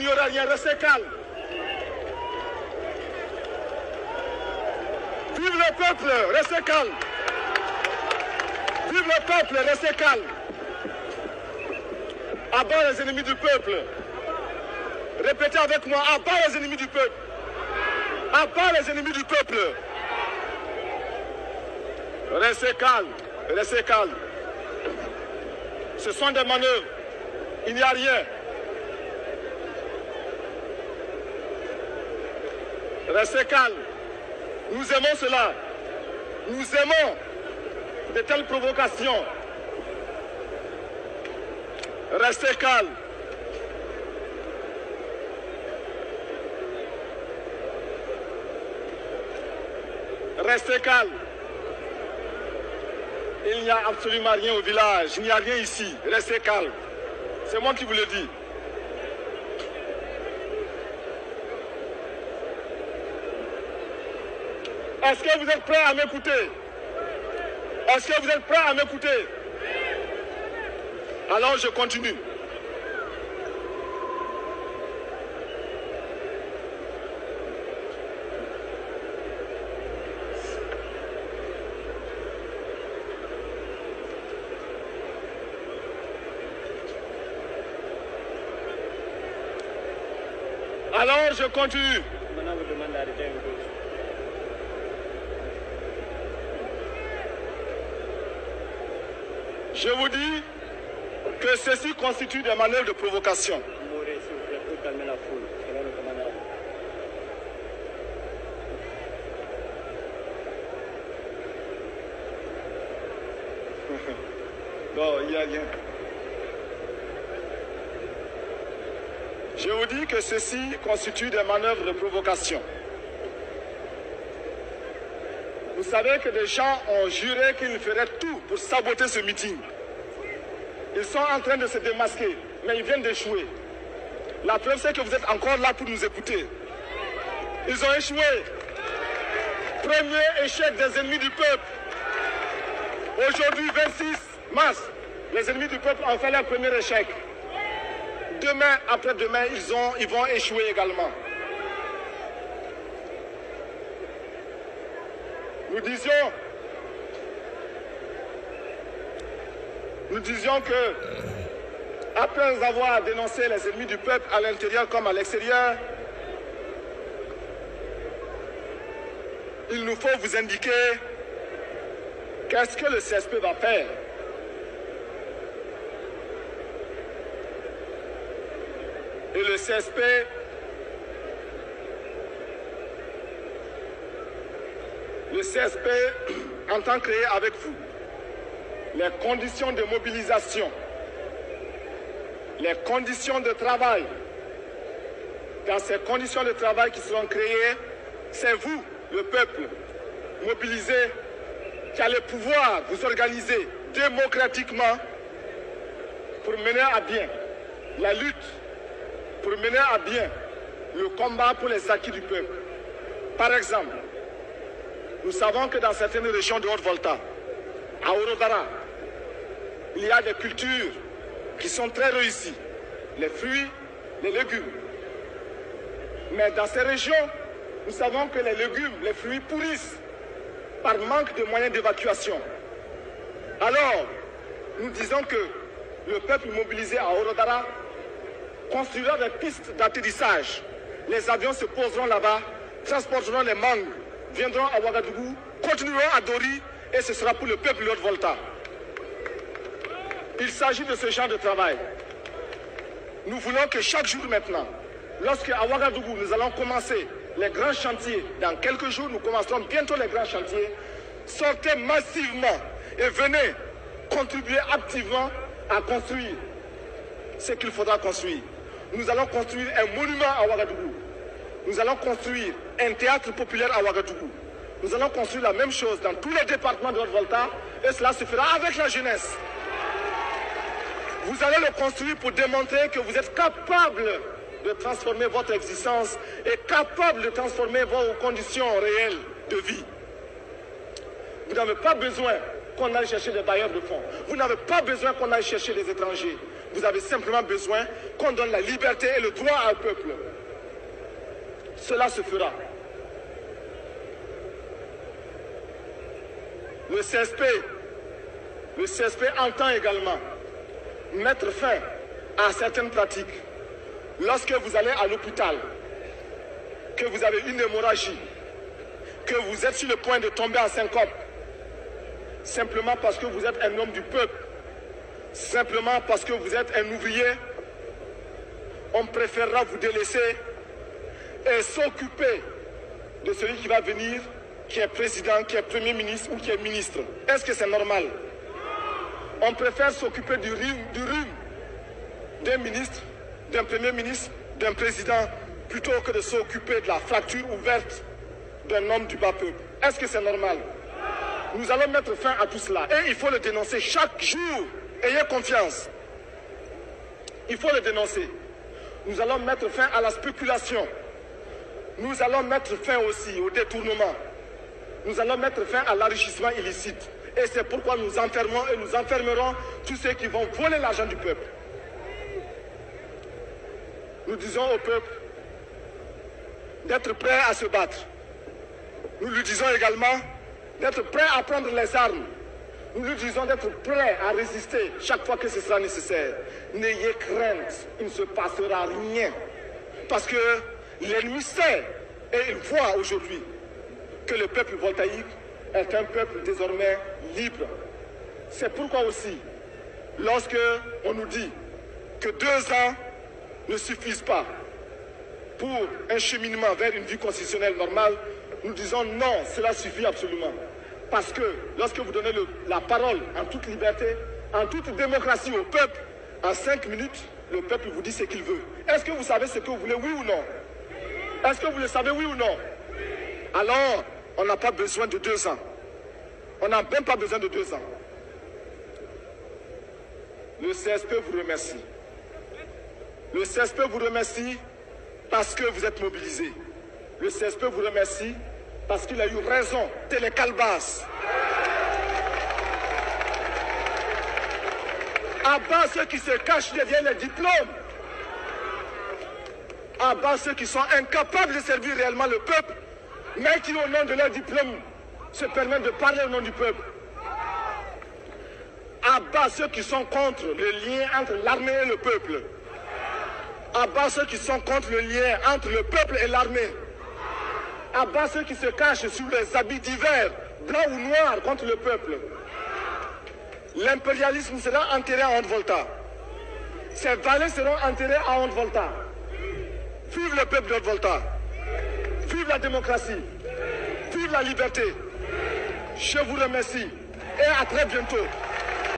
n'y aura rien, restez calme. Vive le peuple, restez calme. Vive le peuple, restez calme. Abat les ennemis du peuple. Répétez avec moi, abat les ennemis du peuple. Abat les ennemis du peuple. Restez calme, restez calme. Ce sont des manœuvres. Il n'y a rien. Restez calme. Nous aimons cela. Nous aimons de telles provocations. Restez calme. Restez calme. Il n'y a absolument rien au village. Il n'y a rien ici. Restez calme. C'est moi qui vous le dis. Est-ce que vous êtes prêts à m'écouter? Est-ce que vous êtes prêts à m'écouter? Alors je continue. Alors je continue. Maintenant, vous demandez d'arrêter un peu. Je vous dis que ceci constitue des manœuvres de provocation. Mourez, s'il vous plaît, pour calmer la foule. Selon le commandant. Non, il n'y a rien. Je vous dis que ceci constitue des manœuvres de provocation. Vous savez que des gens ont juré qu'ils feraient tout pour saboter ce meeting. Ils sont en train de se démasquer, mais ils viennent d'échouer. La preuve, c'est que vous êtes encore là pour nous écouter. Ils ont échoué. Premier échec des ennemis du peuple. Aujourd'hui, 26 mars, les ennemis du peuple ont fait leur premier échec. Demain, après-demain, ils vont échouer également. Nous disions que, après avoir dénoncé les ennemis du peuple à l'intérieur comme à l'extérieur, il nous faut vous indiquer qu'est-ce que le CSP va faire. Et le CSP entend créer avec vous les conditions de mobilisation, les conditions de travail. Dans ces conditions de travail qui seront créées, c'est vous, le peuple, mobilisé, qui allez pouvoir vous organiser démocratiquement pour mener à bien la lutte, pour mener à bien le combat pour les acquis du peuple. Par exemple, nous savons que dans certaines régions de Haute-Volta, à Orodara, il y a des cultures qui sont très réussies, les fruits, les légumes. Mais dans ces régions, nous savons que les légumes, les fruits pourrissent par manque de moyens d'évacuation. Alors, nous disons que le peuple mobilisé à Orodara construira des pistes d'atterrissage. Les avions se poseront là-bas, transporteront les mangues, viendront à Ouagadougou, continueront à Dori, et ce sera pour le peuple de Haute-Volta. Il s'agit de ce genre de travail. Nous voulons que chaque jour maintenant, lorsque à Ouagadougou, nous allons commencer les grands chantiers, dans quelques jours, nous commencerons bientôt les grands chantiers, sortez massivement et venez contribuer activement à construire ce qu'il faudra construire. Nous allons construire un monument à Ouagadougou. Nous allons construire un théâtre populaire à Ouagadougou. Nous allons construire la même chose dans tous les départements de Haute-Volta et cela se fera avec la jeunesse. Vous allez le construire pour démontrer que vous êtes capable de transformer votre existence et capable de transformer vos conditions réelles de vie. Vous n'avez pas besoin qu'on aille chercher des bailleurs de fonds. Vous n'avez pas besoin qu'on aille chercher des étrangers. Vous avez simplement besoin qu'on donne la liberté et le droit au peuple. Cela se fera. Le CSP entend également mettre fin à certaines pratiques. Lorsque vous allez à l'hôpital, que vous avez une hémorragie, que vous êtes sur le point de tomber en syncope, simplement parce que vous êtes un homme du peuple, simplement parce que vous êtes un ouvrier, on préférera vous délaisser et s'occuper de celui qui va venir, qui est président, qui est premier ministre ou qui est ministre. Est-ce que c'est normal? On préfère s'occuper du rhume d'un ministre, d'un premier ministre, d'un président, plutôt que de s'occuper de la fracture ouverte d'un homme du bas peuple. Est-ce que c'est normal? Nous allons mettre fin à tout cela et il faut le dénoncer chaque jour. Ayez confiance. Il faut le dénoncer. Nous allons mettre fin à la spéculation. Nous allons mettre fin aussi au détournement. Nous allons mettre fin à l'enrichissement illicite. Et c'est pourquoi nous enfermons et nous enfermerons tous ceux qui vont voler l'argent du peuple. Nous disons au peuple d'être prêt à se battre. Nous lui disons également d'être prêt à prendre les armes. Nous lui disons d'être prêt à résister chaque fois que ce sera nécessaire. N'ayez crainte, il ne se passera rien. Parce que l'ennemi sait et il voit aujourd'hui que le peuple voltaïque est un peuple désormais libre. C'est pourquoi aussi, lorsque on nous dit que 2 ans ne suffisent pas pour un cheminement vers une vie constitutionnelle normale, nous disons non, cela suffit absolument. Parce que lorsque vous donnez la parole en toute liberté, en toute démocratie au peuple, en 5 minutes, le peuple vous dit ce qu'il veut. Est-ce que vous savez ce que vous voulez, oui ou non? Est-ce que vous le savez, oui ou non? Alors, on n'a pas besoin de 2 ans. On n'a même pas besoin de 2 ans. Le CSP vous remercie. Le CSP vous remercie parce que vous êtes mobilisés. Le CSP vous remercie parce qu'il a eu raison de les calebasses. À bas ceux qui se cachent derrière les diplômes. À bas ceux qui sont incapables de servir réellement le peuple, mais qui au nom de leur diplôme se permettent de parler au nom du peuple. À bas ceux qui sont contre le lien entre l'armée et le peuple. À bas ceux qui sont contre le lien entre le peuple et l'armée. À bas ceux qui se cachent sous les habits divers, blancs ou noirs, contre le peuple. L'impérialisme sera enterré à Haute-Volta. Ces valets seront enterrés à Haute-Volta. Vive le peuple d'Haute-Volta. Vive la démocratie. Vive la liberté. Je vous remercie et à très bientôt.